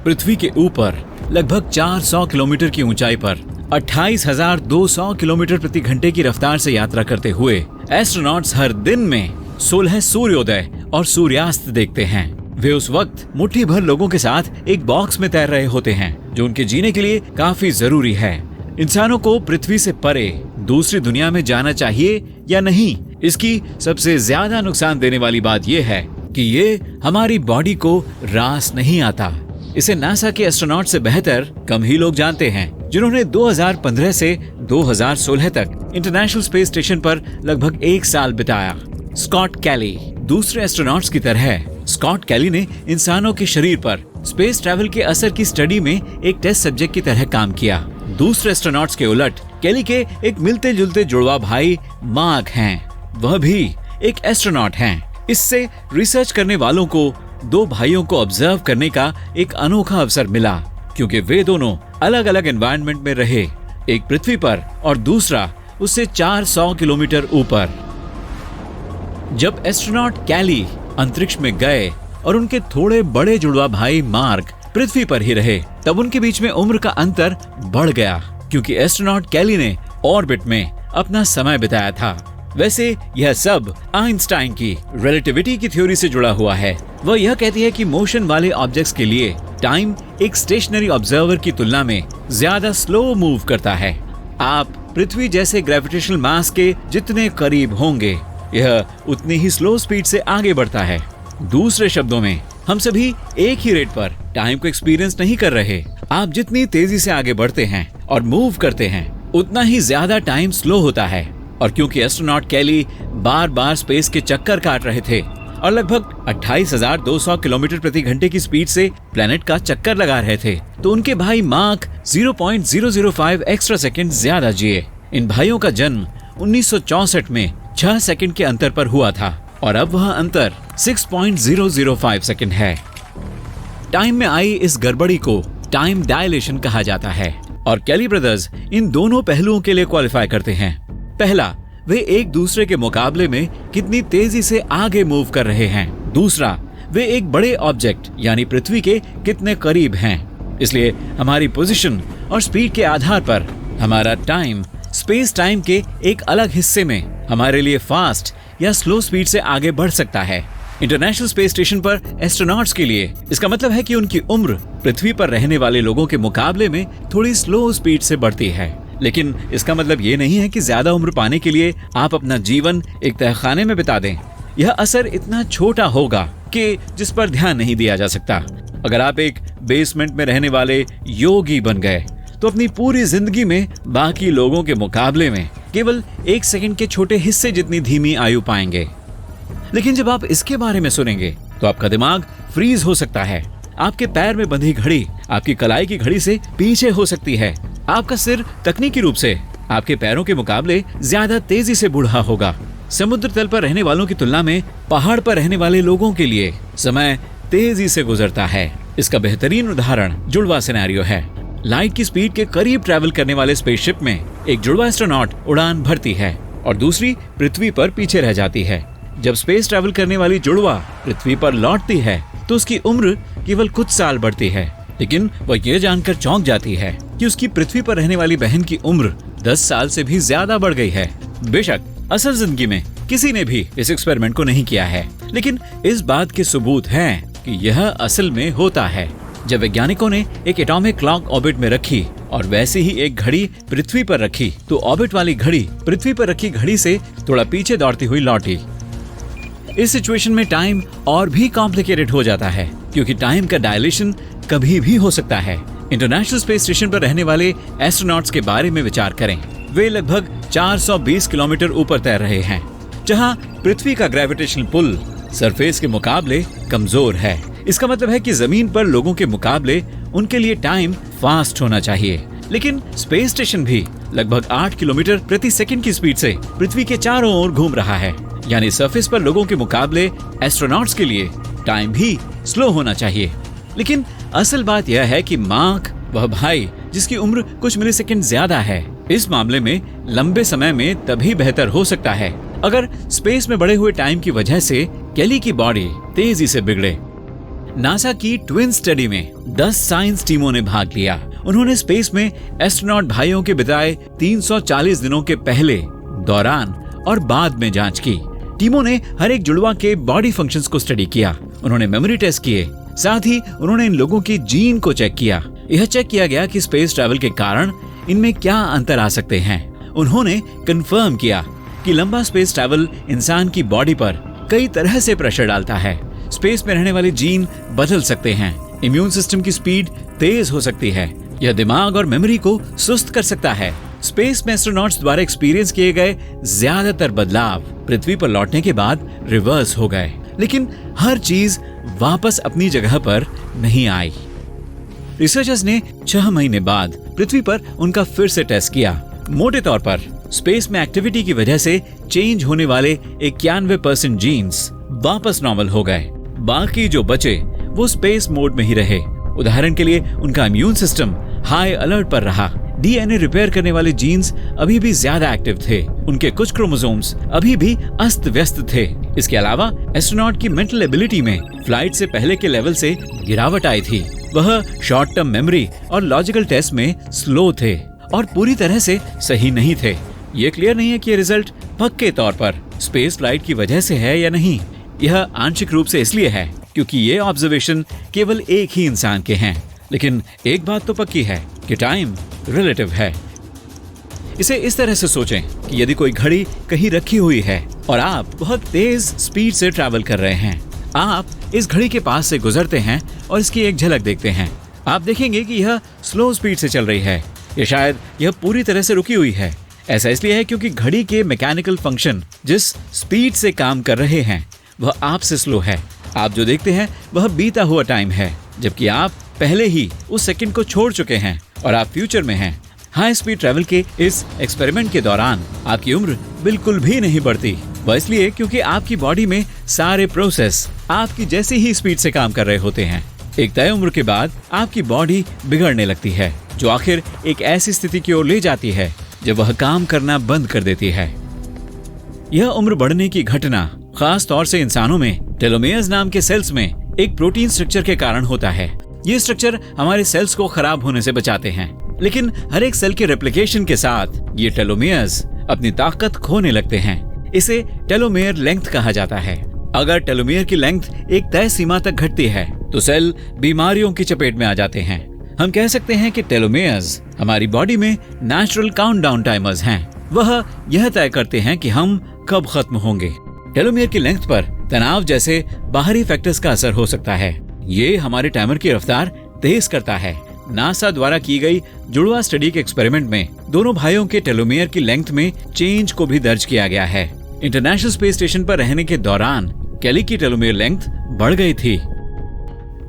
पृथ्वी के ऊपर लगभग 400 किलोमीटर की ऊंचाई पर 28,200 किलोमीटर प्रति घंटे की रफ्तार से यात्रा करते हुए एस्ट्रोनॉट्स हर दिन में 16 सूर्योदय और सूर्यास्त देखते हैं। वे उस वक्त मुट्ठी भर लोगों के साथ एक बॉक्स में तैर रहे होते हैं, जो उनके जीने के लिए काफी जरूरी है। इंसानों को पृथ्वी से परे दूसरी दुनिया में जाना चाहिए या नहीं, इसकी सबसे ज्यादा नुकसान देने वाली बात यह है कि ये हमारी बॉडी को रास नहीं आता। इसे नासा के एस्ट्रोनॉट से बेहतर कम ही लोग जानते हैं, जिन्होंने 2015 से 2016 तक इंटरनेशनल स्पेस स्टेशन पर लगभग 1 साल बिताया। स्कॉट कैली दूसरे एस्ट्रोनॉट्स की तरह स्कॉट कैली ने इंसानों के शरीर पर स्पेस ट्रैवल के असर की स्टडी में एक टेस्ट सब्जेक्ट की तरह काम किया। दूसरे एस्ट्रोनॉट्स के उलट कैली के एक मिलते जुलते जुड़वा भाई मार्क हैं, वह भी एक एस्ट्रोनॉट हैं। इससे रिसर्च करने वालों को 2 भाइयों को ऑब्जर्व करने का एक अनोखा अवसर मिला, क्योंकि वे दोनों अलग अलग एनवायरनमेंट में रहे, एक पृथ्वी पर और दूसरा उससे 400 किलोमीटर ऊपर। जब एस्ट्रोनॉट कैली अंतरिक्ष में गए और उनके थोड़े बड़े जुड़वा भाई मार्क पृथ्वी पर ही रहे, तब उनके बीच में उम्र का अंतर बढ़ गया, क्योंकि एस्ट्रोनॉट कैली ने ऑर्बिट में अपना समय बिताया था। वैसे यह सब आइंस्टाइन की रिलेटिविटी की थ्योरी से जुड़ा हुआ है। वह यह कहती है कि मोशन वाले ऑब्जेक्ट्स के लिए टाइम एक स्टेशनरी ऑब्जर्वर की तुलना में ज्यादा स्लो मूव करता है। आप पृथ्वी जैसे ग्रेविटेशनल मास के जितने करीब होंगे, यह उतनी ही स्लो स्पीड से आगे बढ़ता है। दूसरे शब्दों में, हम सभी एक ही रेट पर टाइम को एक्सपीरियंस नहीं कर रहे। आप जितनी तेजी से आगे बढ़ते हैं और मूव करते हैं, उतना ही ज्यादा टाइम स्लो होता है। और क्योंकि एस्ट्रोनॉट कैली बार बार स्पेस के चक्कर काट रहे थे और लगभग 28,200 किलोमीटर प्रति घंटे की स्पीड से प्लेनेट का चक्कर लगा रहे थे, तो उनके भाई मार्क 0.005 एक्स्ट्रा सेकंड ज्यादा जिए। इन भाइयों का जन्म 1964 में 6 सेकंड के अंतर पर हुआ था और अब वह अंतर 6.005 सेकंड है। टाइम में आई इस गड़बड़ी को टाइम डायलेशन कहा जाता है और कैली ब्रदर्स इन दोनों पहलुओं के लिए क्वालिफाई करते हैं। पहला, वे एक दूसरे के मुकाबले में कितनी तेजी से आगे मूव कर रहे हैं। दूसरा, वे एक बड़े ऑब्जेक्ट यानी पृथ्वी के कितने करीब हैं। इसलिए हमारी पोजीशन और स्पीड के आधार पर हमारा टाइम स्पेस टाइम के एक अलग हिस्से में हमारे लिए फास्ट या स्लो स्पीड से आगे बढ़ सकता है। इंटरनेशनल स्पेस स्टेशन पर एस्ट्रोनॉट्स के लिए इसका मतलब है कि उनकी उम्र पृथ्वी पर रहने वाले लोगों के मुकाबले में थोड़ी स्लो स्पीड से बढ़ती है। लेकिन इसका मतलब ये नहीं है कि ज्यादा उम्र पाने के लिए आप अपना जीवन एक तहखाने में बिता दें। यह असर इतना छोटा होगा कि जिस पर ध्यान नहीं दिया जा सकता। अगर आप एक बेसमेंट में रहने वाले योगी बन गए, तो अपनी पूरी जिंदगी में बाकी लोगों के मुकाबले में केवल 1 सेकंड के छोटे हिस्से जितनी धीमी आयु पाएंगे। लेकिन जब आप इसके बारे में सुनेंगे, तो आपका दिमाग फ्रीज हो सकता है। आपके पैर में बंधी घड़ी आपकी कलाई की घड़ी से पीछे हो सकती है। आपका सिर तकनीकी रूप से आपके पैरों के मुकाबले ज्यादा तेजी से बूढ़ा होगा। समुद्र तल पर रहने वालों की तुलना में पहाड़ पर रहने वाले लोगों के लिए समय तेजी से गुजरता है। इसका बेहतरीन उदाहरण जुड़वा सिनेरियो है। लाइट की स्पीड के करीब ट्रैवल करने वाले स्पेसशिप में एक जुड़वा एस्ट्रोनॉट उड़ान भरती है और दूसरी पृथ्वी पर पीछे रह जाती है। जब स्पेस ट्रैवल करने वाली जुड़वा पृथ्वी पर लौटती है, तो उसकी उम्र केवल कुछ साल बढ़ती है, लेकिन वह ये जानकर चौंक जाती है कि उसकी पृथ्वी पर रहने वाली बहन की उम्र 10 साल से भी ज्यादा बढ़ गई है। बेशक असल जिंदगी में किसी ने भी इस एक्सपेरिमेंट को नहीं किया है, लेकिन इस बात के सबूत हैं कि यह असल में होता है। जब वैज्ञानिकों ने एक एटॉमिक क्लॉक ऑर्बिट में रखी और वैसे ही एक घड़ी पृथ्वी पर रखी, तो ऑर्बिट वाली घड़ी पृथ्वी पर रखी घड़ी से थोड़ा पीछे दौड़ती हुई लौटी। इस सिचुएशन में टाइम और भी कॉम्प्लिकेटेड हो जाता है, क्योंकि टाइम का डायलेशन कभी भी हो सकता है। इंटरनेशनल स्पेस स्टेशन पर रहने वाले एस्ट्रोनॉट्स के बारे में विचार करें। वे लगभग 420 किलोमीटर ऊपर तैर रहे हैं, जहां पृथ्वी का ग्रेविटेशनल पुल सरफेस के मुकाबले कमजोर है। इसका मतलब है कि जमीन पर लोगों के मुकाबले उनके लिए टाइम फास्ट होना चाहिए। लेकिन स्पेस स्टेशन भी लगभग 8 किलोमीटर प्रति सेकंड की स्पीड से पृथ्वी के चारों ओर घूम रहा है, यानी सरफेस पर लोगों के मुकाबले एस्ट्रोनॉट्स के लिए टाइम भी स्लो होना चाहिए। लेकिन असल बात यह है कि मार्क, वह भाई जिसकी उम्र कुछ मिलीसेकंड ज्यादा है, इस मामले में लंबे समय में तभी बेहतर हो सकता है अगर स्पेस में बढ़े हुए टाइम की वजह से कैली की बॉडी तेजी से बिगड़े। नासा की ट्विन स्टडी में 10 साइंस टीमों ने भाग लिया। उन्होंने स्पेस में एस्ट्रोनॉट भाइयों के बिताए 340 दिनों के पहले, दौरान और बाद में जांच की। टीमों ने हर एक जुड़वा के बॉडी फंक्शंस को स्टडी किया। उन्होंने मेमोरी टेस्ट किए, साथ ही उन्होंने इन लोगों की जीन को चेक किया। यह चेक किया गया कि स्पेस ट्रैवल के कारण इनमें क्या अंतर आ सकते हैं। उन्होंने कंफर्म किया कि लंबा स्पेस ट्रैवल इंसान की बॉडी पर कई तरह से प्रेशर डालता है। स्पेस में रहने वाले जीन बदल सकते हैं। इम्यून सिस्टम की स्पीड तेज हो सकती है। यह दिमाग और मेमोरी को सुस्त कर सकता है। स्पेस में एस्ट्रोनॉट्स द्वारा एक्सपीरियंस किए गए ज्यादातर बदलाव पृथ्वी पर लौटने के बाद रिवर्स हो गए, लेकिन हर चीज वापस अपनी जगह पर नहीं आई। रिसर्चर्स ने 6 महीने बाद पृथ्वी पर उनका फिर से टेस्ट किया। मोटे तौर पर स्पेस में एक्टिविटी की वजह से चेंज होने वाले 91% जीन्स वापस नॉर्मल हो गए। बाकी जो बचे वो स्पेस मोड में ही रहे। उदाहरण के लिए उनका इम्यून सिस्टम हाई अलर्ट पर रहा। डीएनए रिपेयर करने वाले जीन्स अभी भी ज्यादा एक्टिव थे। उनके कुछ क्रोमोसोम्स अभी भी अस्त व्यस्त थे। इसके अलावा एस्ट्रोनॉट की मेंटल एबिलिटी में फ्लाइट से पहले के लेवल से गिरावट आई थी। वह शॉर्ट टर्म मेमोरी और लॉजिकल टेस्ट में स्लो थे और पूरी तरह से सही नहीं थे। ये क्लियर नहीं है कि ये रिजल्ट पक्के तौर पर स्पेस फ्लाइट की वजह से है या नहीं। यह आंशिक रूप से इसलिए है क्योंकि ये ऑब्जर्वेशन केवल एक ही इंसान के हैं। लेकिन एक बात तो पक्की है कि टाइम रिलेटिव है। इसे इस तरह से सोचें कि यदि कोई घड़ी कहीं रखी हुई है और आप बहुत तेज स्पीड से ट्रैवल कर रहे हैं, आप इस घड़ी के पास से गुजरते हैं और इसकी एक झलक देखते हैं। आप देखेंगे कि यह स्लो स्पीड से चल रही है या शायद यह पूरी तरह से रुकी हुई है। ऐसा इसलिए है क्योंकि घड़ी के मैकेनिकल फंक्शन जिस स्पीड से काम कर रहे हैं वह आपसे स्लो है। आप जो देखते हैं वह बीता हुआ टाइम है, जबकि आप पहले ही उस सेकंड को छोड़ चुके हैं और आप फ्यूचर में हैं। हाई स्पीड ट्रैवल के इस एक्सपेरिमेंट के दौरान आपकी उम्र बिल्कुल भी नहीं बढ़ती। वह इसलिए क्योंकि आपकी बॉडी में सारे प्रोसेस आपकी जैसी ही स्पीड से काम कर रहे होते हैं। एक तय उम्र के बाद आपकी बॉडी बिगड़ने लगती है, जो आखिर एक ऐसी स्थिति की ओर ले जाती है जब वह काम करना बंद कर देती है। यह उम्र बढ़ने की घटना खास तौर से इंसानों में टेलोमेयर्स नाम के सेल्स में एक प्रोटीन स्ट्रक्चर के कारण होता है। ये स्ट्रक्चर हमारे सेल्स को खराब होने से बचाते हैं, लेकिन हर एक सेल के रेप्लिकेशन के साथ ये टेलोमेयर्स अपनी ताकत खोने लगते हैं। इसे टेलोमेयर लेंथ कहा जाता है। अगर टेलोमेयर की लेंथ एक तय सीमा तक घटती है तो सेल बीमारियों की चपेट में आ जाते हैं। हम कह सकते हैं कि टेलोमेयर्स हमारी बॉडी में नेचुरल काउंटडाउन टाइमर्स हैं। वह यह तय करते हैं कि हम कब खत्म होंगे। टेलोमेयर की लेंथ पर तनाव जैसे बाहरी फैक्टर्स का असर हो सकता है। ये हमारे टाइमर की रफ्तार तेज करता है। नासा द्वारा की गई जुड़वा स्टडी के एक्सपेरिमेंट में दोनों भाइयों के टेलोमेयर की लेंथ में चेंज को भी दर्ज किया गया है। इंटरनेशनल स्पेस स्टेशन पर रहने के दौरान केली की टेलोमेयर लेंथ बढ़ गई थी।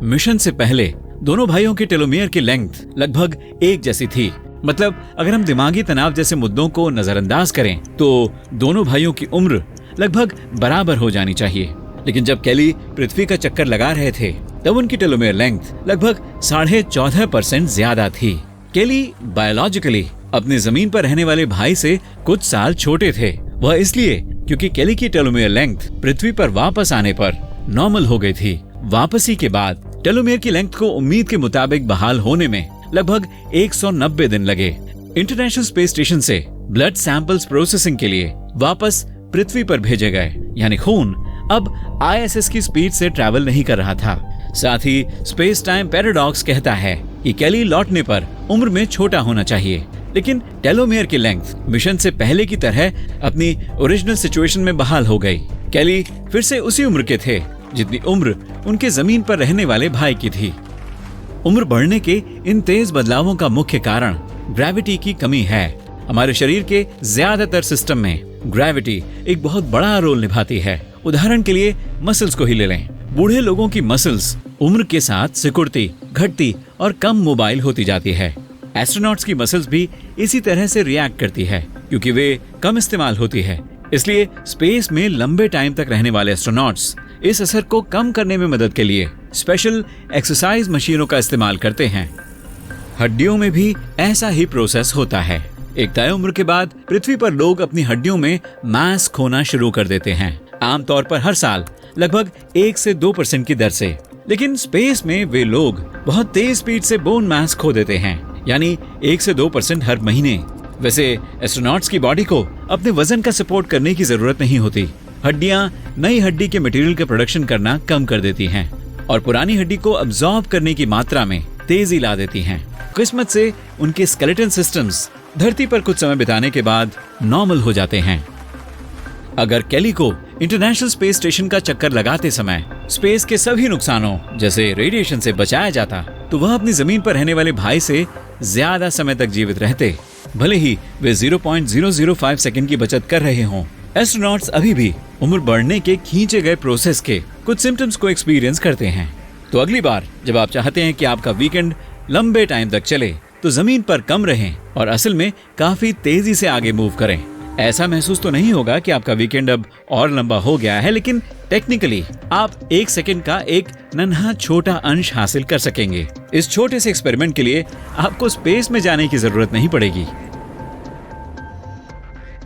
मिशन से पहले दोनों भाइयों के टेलोमेयर की लेंथ लगभग एक जैसी थी। मतलब अगर हम दिमागी तनाव जैसे मुद्दों को नजरअंदाज करें तो दोनों भाइयों की उम्र लगभग बराबर हो जानी चाहिए। लेकिन जब केली पृथ्वी का चक्कर लगा रहे थे तब उनकी टेलोमेयर लेंथ लगभग 14.5% ज्यादा थी। केली बायोलॉजिकली अपने जमीन पर रहने वाले भाई से कुछ साल छोटे थे। वह इसलिए क्योंकि केली की टेलोमेयर लेंथ पृथ्वी पर वापस आने पर नॉर्मल हो गई थी। वापसी के बाद टेलोमेयर की लेंथ को उम्मीद के मुताबिक बहाल होने में लगभग 190 दिन लगे। इंटरनेशनल स्पेस स्टेशन से ब्लड सैंपल्स प्रोसेसिंग के लिए वापस पृथ्वी पर भेजे गए, यानी खून अब आईएसएस की स्पीड से ट्रैवल नहीं कर रहा था। साथ ही स्पेस टाइम पैराडॉक्स कहता है कि केली लौटने पर उम्र में छोटा होना चाहिए, लेकिन टेलोमेयर की लेंथ मिशन से पहले की तरह अपनी ओरिजिनल सिचुएशन में बहाल हो गई। केली फिर से उसी उम्र के थे जितनी उम्र उनके जमीन पर रहने वाले भाई की थी। उम्र बढ़ने के इन तेज बदलावों का मुख्य कारण ग्रेविटी की कमी है। हमारे शरीर के ज्यादातर सिस्टम में ग्रेविटी एक बहुत बड़ा रोल निभाती है। उदाहरण के लिए मसल्स को ही ले लें। बूढ़े लोगों की मसल्स उम्र के साथ सिकुड़ती, घटती और कम मोबाइल होती जाती है। एस्ट्रोनॉट्स की मसल्स भी इसी तरह से रिएक्ट करती है क्योंकि वे कम इस्तेमाल होती है। इसलिए स्पेस में लंबे टाइम तक रहने वाले एस्ट्रोनॉट्स इस असर को कम करने में मदद के लिए स्पेशल एक्सरसाइज मशीनों का इस्तेमाल करते हैं। हड्डियों में भी ऐसा ही प्रोसेस होता है। एक तय उम्र के बाद पृथ्वी पर लोग अपनी हड्डियों में मांस खोना शुरू कर देते हैं। आमतौर पर हर साल लगभग 1 से 2% की दर से। लेकिन स्पेस में वे लोग बहुत तेज स्पीड से बोन मास खो देते हैं, यानी 1 से 2% हर महीने। वैसे एस्ट्रोनॉट्स की बॉडी को अपने वजन का सपोर्ट करने की जरूरत नहीं होती। हड्डियां नई हड्डी के मटेरियल का प्रोडक्शन करना कम कर देती हैं और पुरानी हड्डी को अब्सॉर्ब करने की मात्रा में तेजी ला देती हैं। किस्मत से उनके स्केलेटन सिस्टम्स धरती पर कुछ समय बिताने के बाद नॉर्मल हो जाते हैं। अगर केली को इंटरनेशनल स्पेस स्टेशन का चक्कर लगाते समय स्पेस के सभी नुकसानों जैसे रेडिएशन से बचाया जाता तो वह अपनी जमीन पर रहने वाले भाई से ज्यादा समय तक जीवित रहते, भले ही वे 0.005 सेकंड की बचत कर रहे हों। एस्ट्रोनॉट्स अभी भी उम्र बढ़ने के खींचे गए प्रोसेस के कुछ सिम्टम्स को एक्सपीरियंस करते हैं। तो अगली बार जब आप चाहते हैं कि आपका वीकेंड लंबे टाइम तक चले तो जमीन पर कम रहें और असल में काफी तेजी से आगे मूव करें। ऐसा महसूस तो नहीं होगा कि आपका वीकेंड अब और लंबा हो गया है, लेकिन टेक्निकली आप 1 सेकंड का एक नन्हा छोटा अंश हासिल कर सकेंगे। इस छोटे से एक्सपेरिमेंट के लिए आपको स्पेस में जाने की जरूरत नहीं पड़ेगी।